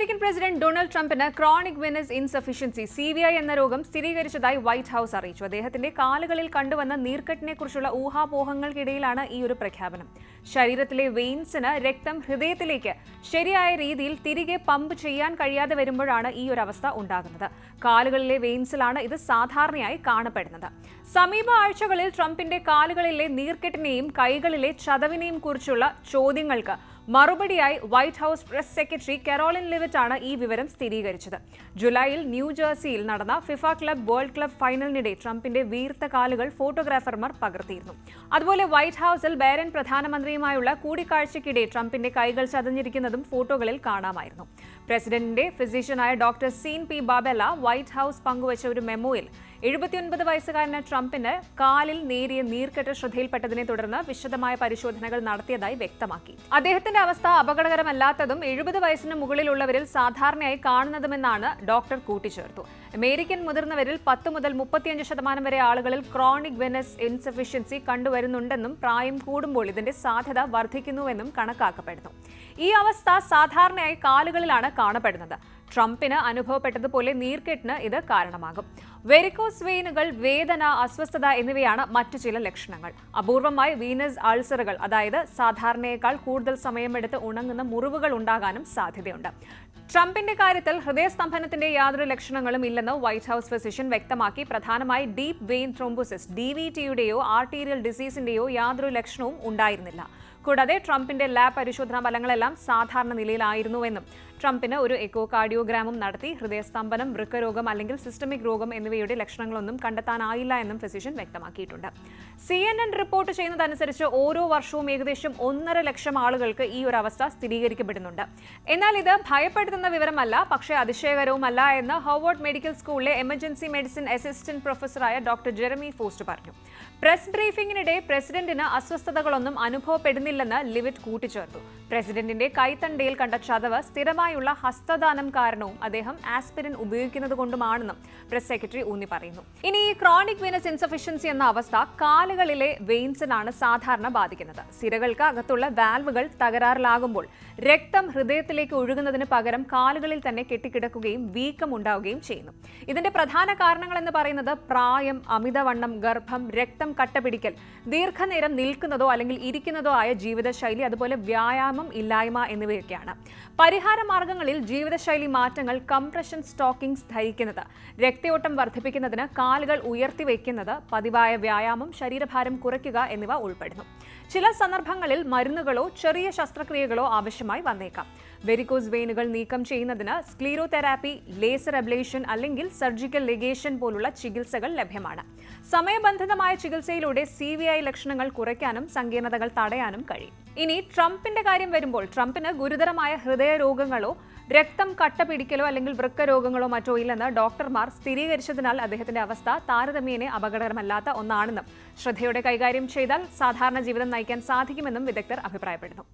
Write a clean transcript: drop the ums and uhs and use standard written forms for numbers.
American president Donald ട്രംപിന് chronic venous insufficiency (CVI) എന്ന രോഗം സ്ഥിരീകരിച്ചതായി വൈറ്റ് ഹൌസ് അറിയിച്ചു. അദ്ദേഹത്തിന്റെ കാലുകളിൽ കണ്ടുവന്ന നീർക്കെട്ടിനെക്കുറിച്ചുള്ള ഊഹാപോഹങ്ങൾക്കിടയിലാണ് ഈ ഒരു പ്രഖ്യാപനം. ശരീരത്തിലെ വെയിൻസിന് രക്തം ഹൃദയത്തിലേക്ക് ശരിയായ രീതിയിൽ തിരികെ പമ്പ് ചെയ്യാൻ കഴിയാതെ വരുമ്പോഴാണ് ഈ ഒരു അവസ്ഥ ഉണ്ടാകുന്നത്. കാലുകളിലെ വെയിൻസിലാണ് ഇത് സാധാരണയായി കാണപ്പെടുന്നത്. സമീപ ആഴ്ചകളിൽ ട്രംപിന്റെ കാലുകളിലെ നീർക്കെട്ടിനെയും കൈകളിലെ ചതവിനെയും കുറിച്ചുള്ള ചോദ്യങ്ങൾക്ക് മറുപടിയായി white house press secretary Karoline Leavitt ആണ് ഈ വിവരം സ്ഥിരീകരിച്ചത്. ജൂലൈയിൽ ന്യൂജേഴ്സിയിൽ നടന്ന ഫിഫ ക്ലബ് വേൾഡ് ക്ലബ് ഫൈനലിനിടെ ട്രംപിന്റെ വീർത്ത കാലുകൾ ഫോട്ടോഗ്രാഫർമാർ പകർത്തിയിരുന്നു. അതുപോലെ വൈറ്റ് ഹൌസിൽ ബഹ്റൈൻ പ്രധാനമന്ത്രിയുമായുള്ള കൂടിക്കാഴ്ചയ്ക്കിടെ ട്രംപിന്റെ കൈകൾ ചതഞ്ഞിരിക്കുന്നതും ഫോട്ടോകളിൽ കാണാമായിരുന്നു. പ്രസിഡന്റിന്റെ ഫിസിഷ്യനായ doctor Sean P Barbabella white house പങ്കുവച്ച ഒരു മെമ്മോയിൽ 79 വയസ്സുകാരനായ ട്രംപിന് കാലിൽ നേരിയ നീർക്കെട്ട് ശ്രദ്ധയിൽപ്പെട്ടതിനെ തുടർന്ന് വിശദമായ പരിശോധനകൾ നടത്തിയതായി വ്യക്തമാക്കി. അദ്ദേഹത്തിന്റെ അവസ്ഥ അപകടകരമല്ലാത്തതും 70 വയസ്സിന് മുകളിലുള്ളവരിൽ സാധാരണയായി കാണുന്നതുമെന്നാണ് ഡോക്ടർ കൂട്ടിച്ചേർത്തു. അമേരിക്കൻ മുതിർന്നവരിൽ 10 മുതൽ 35% വരെ ആളുകളിൽ ക്രോണിക് വെനസ് ഇൻസഫിഷ്യൻസി കണ്ടുവരുന്നുണ്ടെന്നും പ്രായം കൂടുമ്പോൾ ഇതിന്റെ സാധ്യത വർദ്ധിക്കുന്നുവെന്നും കണക്കാക്കപ്പെടുന്നു. ഈ അവസ്ഥ സാധാരണയായി കാലുകളിലാണ് കാണപ്പെടുന്നത്. ട്രംപിന് അനുഭവപ്പെട്ടതുപോലെ നീർക്കെട്ടിന് ഇത് കാരണമാകും. വെരിക്കോസ് വെയിനുകൾ, വേദന, അസ്വസ്ഥത എന്നിവയാണ് മറ്റു ചില ലക്ഷണങ്ങൾ. അപൂർവമായി വീനസ് അൾസറുകൾ, അതായത് സാധാരണയേക്കാൾ കൂടുതൽ സമയമെടുത്ത് ഉണങ്ങുന്ന മുറിവുകൾ ഉണ്ടാകാനും സാധ്യതയുണ്ട്. ട്രംപിന്റെ കാര്യത്തിൽ ഹൃദയസ്തംഭനത്തിന്റെ യാതൊരു ലക്ഷണങ്ങളും ഇല്ലെന്ന് വൈറ്റ് ഹൌസ് ഫിസിഷ്യൻ വ്യക്തമാക്കി. പ്രധാനമായി ഡീപ് വെയിൻ ത്രോംബോസിസ് (DVT)യുടെയോ ആർട്ടീരിയൽ ഡിസീസിന്റെയോ യാതൊരു ലക്ഷണവും ഉണ്ടായിരുന്നില്ല. കൂടാതെ ട്രംപിന്റെ ലാബ് പരിശോധനാ ഫലങ്ങളെല്ലാം സാധാരണ നിലയിലായിരുന്നുവെന്നും ട്രംപിന് ഒരു എക്കോകാർഡിയോഗ്രാമും നടത്തി ഹൃദയസ്തംഭനം, വൃക്കരോഗം അല്ലെങ്കിൽ സിസ്റ്റമിക് രോഗം എന്നിവയുടെ ലക്ഷണങ്ങളൊന്നും കണ്ടെത്താനായില്ല എന്നും ഫിസിഷ്യൻ വ്യക്തമാക്കിയിട്ടുണ്ട്. CNN റിപ്പോർട്ട് ചെയ്യുന്നതനുസരിച്ച് ഓരോ വർഷവും ഏകദേശം 1.5 ലക്ഷം ആളുകൾക്ക് ഈ ഒരു അവസ്ഥ സ്ഥിരീകരിക്കപ്പെടുന്നുണ്ട്. എന്നാൽ ഇത് ഭയപ്പെടുത്തുന്ന വിവരമല്ല, പക്ഷേ അതിശയകരവുമല്ല എന്ന് ഹാർവാർഡ് മെഡിക്കൽ സ്കൂളിലെ എമർജൻസി മെഡിസിൻ അസിസ്റ്റന്റ് പ്രൊഫസറായ ഡോക്ടർ ജെറമി ഫോസ്റ്റ് പറഞ്ഞു. പ്രസ് ബ്രീഫിംഗിനിടെ പ്രസിഡന്റിന് അസ്വസ്ഥതകളൊന്നും അനുഭവപ്പെടുന്നില്ലെന്ന് ലിവിറ്റ് കൂട്ടിച്ചേർത്തു. പ്രസിഡന്റിന്റെ കൈത്തണ്ടയിൽ കണ്ട ചതവ് സ്ഥിരമായുള്ള ഹസ്തദാനം കാരണവും അദ്ദേഹം ആസ്പിരിൻ ഉപയോഗിക്കുന്നത് കൊണ്ടുമാണെന്നും പ്രസ് സെക്രട്ടറി ഊന്നി പറയുന്നു. ഇനി ഈ ക്രോണിക് വെനസ് ഇൻസഫിഷ്യൻസി എന്ന അവസ്ഥ കാലുകളിലെ വെയിൻസിനാണ് സാധാരണ ബാധിക്കുന്നത്. സിരകൾക്ക് അകത്തുള്ള വാൽവുകൾ തകരാറിലാകുമ്പോൾ രക്തം ഹൃദയത്തിലേക്ക് ഒഴുകുന്നതിന് പകരം കാലുകളിൽ തന്നെ കെട്ടിക്കിടക്കുകയും വീക്കം ഉണ്ടാവുകയും ചെയ്യുന്നു. ഇതിന്റെ പ്രധാന കാരണങ്ങൾ എന്ന് പറയുന്നത് പ്രായം, അമിതവണ്ണം, ഗർഭം, രക്തം കട്ടപിടിക്കൽ, ദീർഘനേരം നിൽക്കുന്നതോ അല്ലെങ്കിൽ ഇരിക്കുന്നതോ ആയ ജീവിതശൈലി, അതുപോലെ വ്യായാമം ഇല്ലായ്മ എന്നിവയൊക്കെയാണ്. പരിഹാര മാർഗങ്ങളിൽ ജീവിതശൈലി മാറ്റങ്ങൾ, കംപ്രഷൻ സ്റ്റോക്കിംഗ്സ് ധരിക്കുന്നത്, രക്തയോട്ടം വർദ്ധിപ്പിക്കുന്നതിന് കാലുകൾ ഉയർത്തി വയ്ക്കുന്നത്, പതിവായ വ്യായാമം, ശരീരഭാരം കുറയ്ക്കുക എന്നിവ ഉൾപ്പെടുന്നു. ചില സന്ദർഭങ്ങളിൽ മരുന്നുകളോ ചെറിയ ശസ്ത്രക്രിയകളോ ആവശ്യമായി വന്നേക്കാം. വെരിക്കോസ് വെയിനുകൾ നീക്കം ചെയ്യുന്നതിന് സ്ക്ലീറോതെറാപ്പി, ലേസർ അബ്ലേഷൻ അല്ലെങ്കിൽ സർജിക്കൽ ലിഗേഷൻ പോലുള്ള ചികിത്സകൾ ലഭ്യമാണ്. സമയബന്ധിതമായ ചികിത്സയിലൂടെ CVI ലക്ഷണങ്ങൾ കുറയ്ക്കാനും സങ്കീർണതകൾ തടയാനും കഴിയും. ഇനി ട്രംപിന്റെ കാര്യം വരുമ്പോൾ ട്രംപിന് ഗുരുതരമായ ഹൃദയരോഗങ്ങളോ രക്തം കട്ടപിടിക്കലോ അല്ലെങ്കിൽ വൃക്കരോഗങ്ങളോ മറ്റോ ഇല്ലെന്ന് ഡോക്ടർമാർ സ്ഥിരീകരിച്ചതിനാൽ അദ്ദേഹത്തിന്റെ അവസ്ഥ താരതമ്യേന അപകടകരമല്ലാത്ത ഒന്നാണെന്നും ശ്രദ്ധയോടെ കൈകാര്യം ചെയ്താൽ സാധാരണ ജീവിതം നയിക്കാൻ സാധിക്കുമെന്നും വിദഗ്ധർ അഭിപ്രായപ്പെടുന്നു.